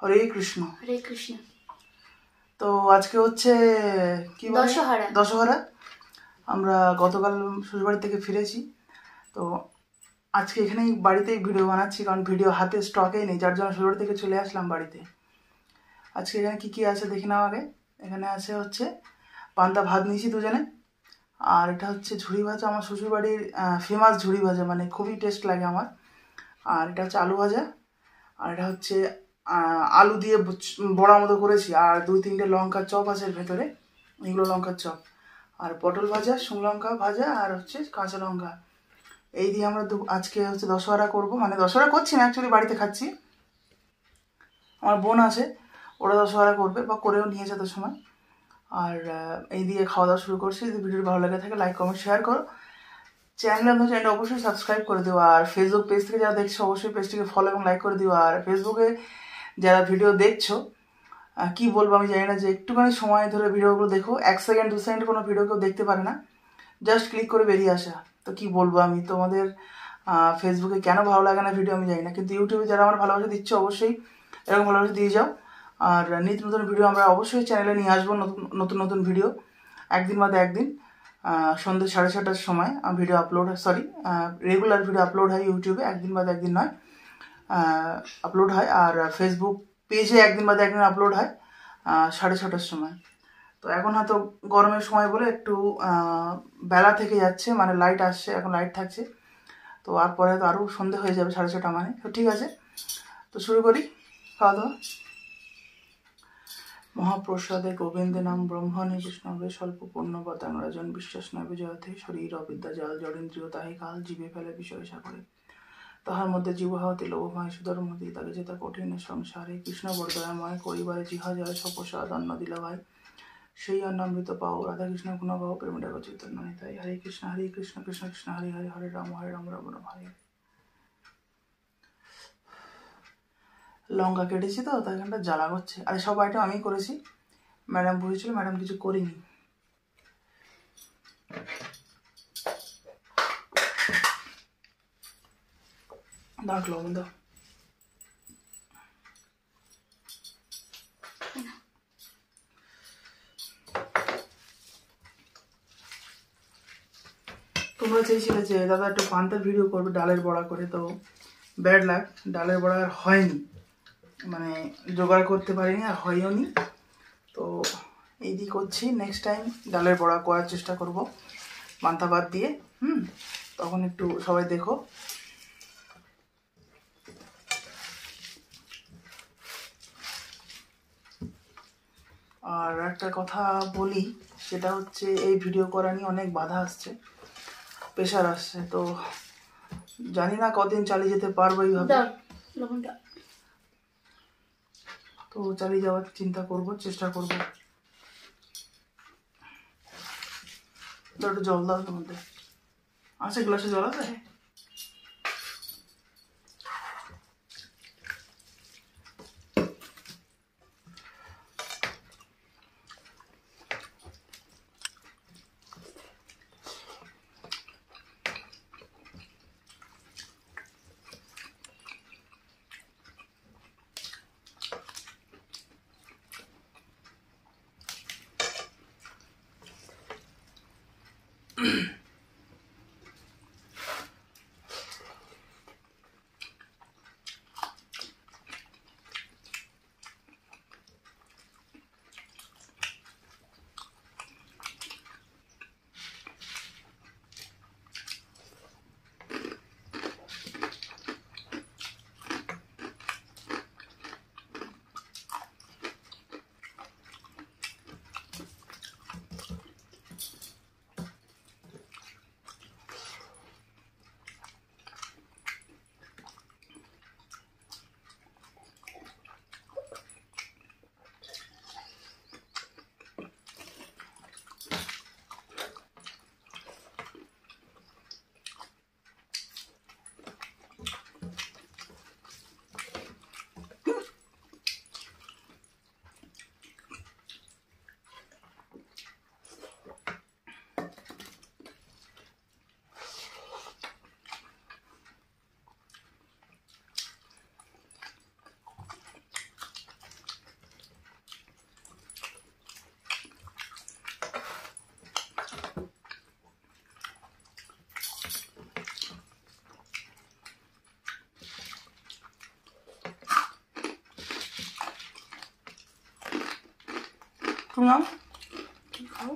হরে কৃষ্ণ। হরে কৃষ্ণ। তো আজকে হচ্ছে কি দশহরা। দশহরা আমরা গতকাল শ্বশুরবাড়ি থেকে ফিরেছি। তো আজকে এখানেই বাড়িতেই ভিডিও বানাচ্ছি, কারণ ভিডিও হাতে স্টকেই নেই, যার জন্য শ্বশুরবাড়ি থেকে চলে আসলাম বাড়িতে। আজকে এখানে কি কি আছে দেখে নাও আগে। এখানে আছে হচ্ছে পান্তা ভাত নিয়েছি দুজনে, আর এটা হচ্ছে ঝুড়ি ভাজা, আমার শ্বশুরবাড়ির ফেমাস ঝুড়ি ভাজা, মানে খুবই টেস্ট লাগে আমার। আর এটা হচ্ছে আলু ভাজা, আর এটা হচ্ছে আলু দিয়ে বড়া মতো করেছি, আর 2-3টে লঙ্কার চপ আছে এর ভেতরে, এগুলো লঙ্কার চপ। আর পটল ভাজা, শুকনো লঙ্কা ভাজা, আর হচ্ছে কাঁচা লঙ্কা। এই দিয়ে আমরা আজকে হচ্ছে দশহরা করবো, মানে দশহরা করছি না, অ্যাকচুয়ালি বাড়িতে খাচ্ছি। আমার বোন আছে, ওরা দশহরা করবে বা করেও নিয়েছে তো সময়। আর এই দিয়ে খাওয়া দাওয়া শুরু করছি। যদি ভিডিওটি ভালো লাগে থাকে লাইক কমেন্ট শেয়ার করো। চ্যানেলটা অবশ্যই সাবস্ক্রাইব করে দিও। আর ফেসবুক পেজ থেকে যারা দেখছো অবশ্যই পেজটিকে ফলো এবং লাইক করে দিও। আর ফেসবুকে যারা ভিডিও দেখছো, কি বলবো আমি জানি না, যে একটুখানি সময় ধরে ভিডিওগুলো দেখো। 1 সেকেন্ড 2 সেকেন্ড কোনো ভিডিও কেউ দেখতে পারে না, জাস্ট ক্লিক করে বেরিয়ে আসা। তো কি বলবো আমি তোমাদের, ফেসবুকে কেন ভালো লাগে না ভিডিও আমি জানি না, কিন্তু ইউটিউবে যারা আমার ভালোবাসা দিচ্ছ অবশ্যই এরকম ভালোবাসা দিয়ে যাও। আর নিত্য নতুন ভিডিও আমরা অবশ্যই চ্যানেলে নিয়ে আসবো, নতুন নতুন ভিডিও একদিন বাদে একদিন। সন্ধ্যে 6:30টার সময় ভিডিও আপলোড হয়, রেগুলার ভিডিও আপলোড হয় ইউটিউবে, একদিন বাদে একদিন নয়, আপলোড হয়। আর ফেসবুক পেজে একদিন বাদে একদিন আপলোড হয় 6:30টার সময়। তো এখন হয়তো গরমের সময় বলে একটু বেলা থেকে যাচ্ছে, মানে লাইট আসছে, এখন লাইট থাকছে। তো আর পরে তো আরও সন্ধে হয়ে যাবে 6:30 মানে। তো ঠিক আছে, তো শুরু করি খাওয়া দাওয়া। মহাপ্রসাদে গোবিন্দে নাম ব্রহ্মণে বিষ্ণবে স্বল্প পূর্ণ বতাং রাজন বিশ্বাস নবে জয়তে শরীর অবিদ্যা জাল জড়েন্দ্রিয় তাহে কাল জীবে ফেলে বিষয় সাগরে তাহার মধ্যে জীব হতে লোভময় সুদর মতি তাকে যেতা কঠিন সংসারে কৃষ্ণ বরদয়াময় করিবারে জিহা জয় সপ্রসাদ অন্ন দিল ভাই সেই অন্নামৃত পাও রাধা কৃষ্ণ গুণ পাও প্রেমটা চৈতন্য নিতাই হরে কৃষ্ণ কৃষ্ণ কৃষ্ণ হরে হরে হরে রাম রাম রাম হরে। লঙ্কা কেটেছি তো তাই এখানটা জ্বালা করছে। আর সব আইটেম আমি করেছি, ম্যাডাম বলেছিল, ম্যাডাম কিছু করিনি। দাঁড় লবণ দাও। তোমরা চেয়েছিলে যে দাদা একটু পান্তার ভিডিও করবে ডালের বড়া করে, তো ব্যাড লাগ, ডালের বড়া আর হয়নি, মানে জোগাড় করতে পারিনি আর হয়ও নি। তো এই দিয়ে করছি, নেক্সট টাইম ডালের বড়া করার চেষ্টা করব পান্তা ভাত দিয়ে। তখন একটু সবাই দেখো। আর একটা কথা বলি, সেটা হচ্ছে এই ভিডিও করা নিয়ে অনেক বাধা আসছে, প্রেশার আসছে। তো জানি না কদিন চালিয়ে যেতে পারবো এইভাবে, তো চালিয়ে যাওয়ার চিন্তা করব, চেষ্টা করব। একটু জল দাও এর মধ্যে, আছে গ্লাসে জল আছে? তুমি নাও। খাও।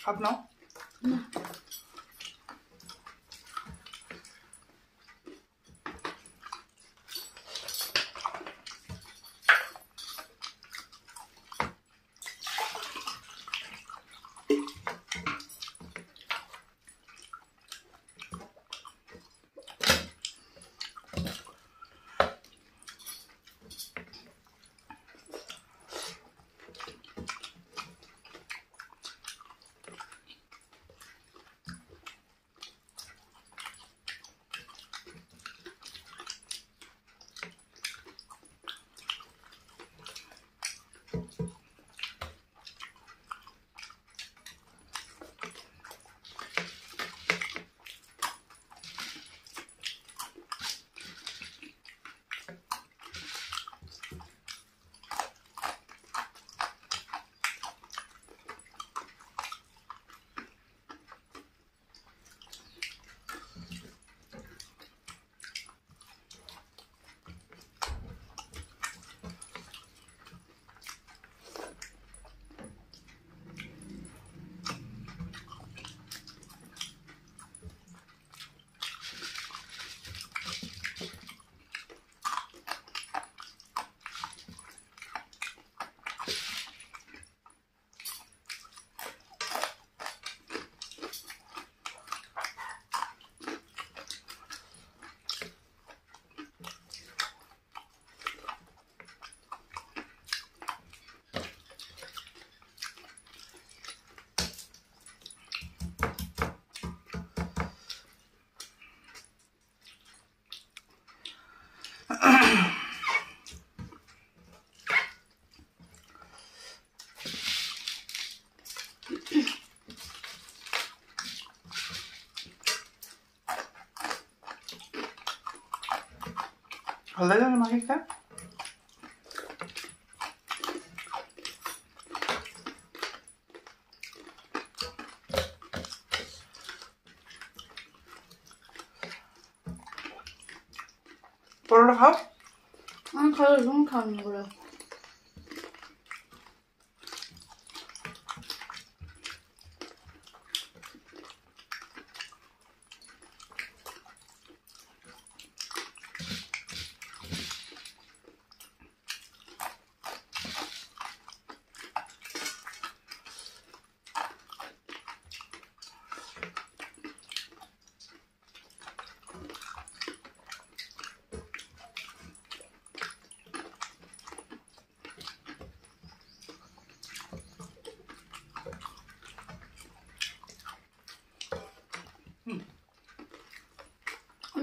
आप नाओ। हल्दा जाने मांगे क्या? পরোটা খাও। আমি খাবো, তুমি খাও না করে।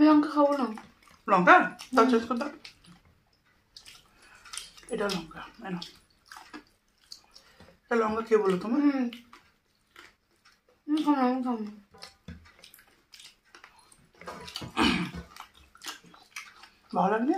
আমি লঙ্কা খাবো না। লঙ্কা তাও চেঞ্জ করতে হবে। এটা লঙ্কা না, এটা লঙ্কা কে বলো তোমার? আমি খাবো না, আমি খাবো না। ভালো লাগবে?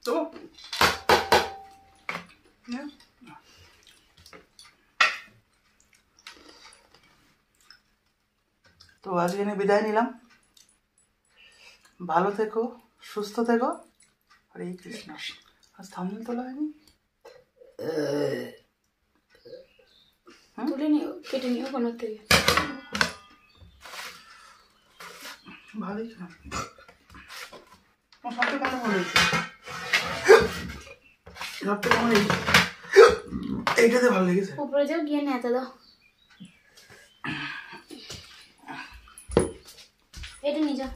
তো তো আজকে এনে বিদায় নিলাম। ভালো থেকো, সুস্থ থেকো। হরে কৃষ্ণ। আজ থাম্বনেল তোলা হয়নি? তুলে নিও, কেটে নিও কোনোর থেকে। ভালোই ছিল। সবথেকে কেমন হয়েছে? সবথেকে কেমন এইটাতে ভালো লেগেছে। উপরে যাও, গিয়ে নেতা দাও। এটা নিয়ে যাও।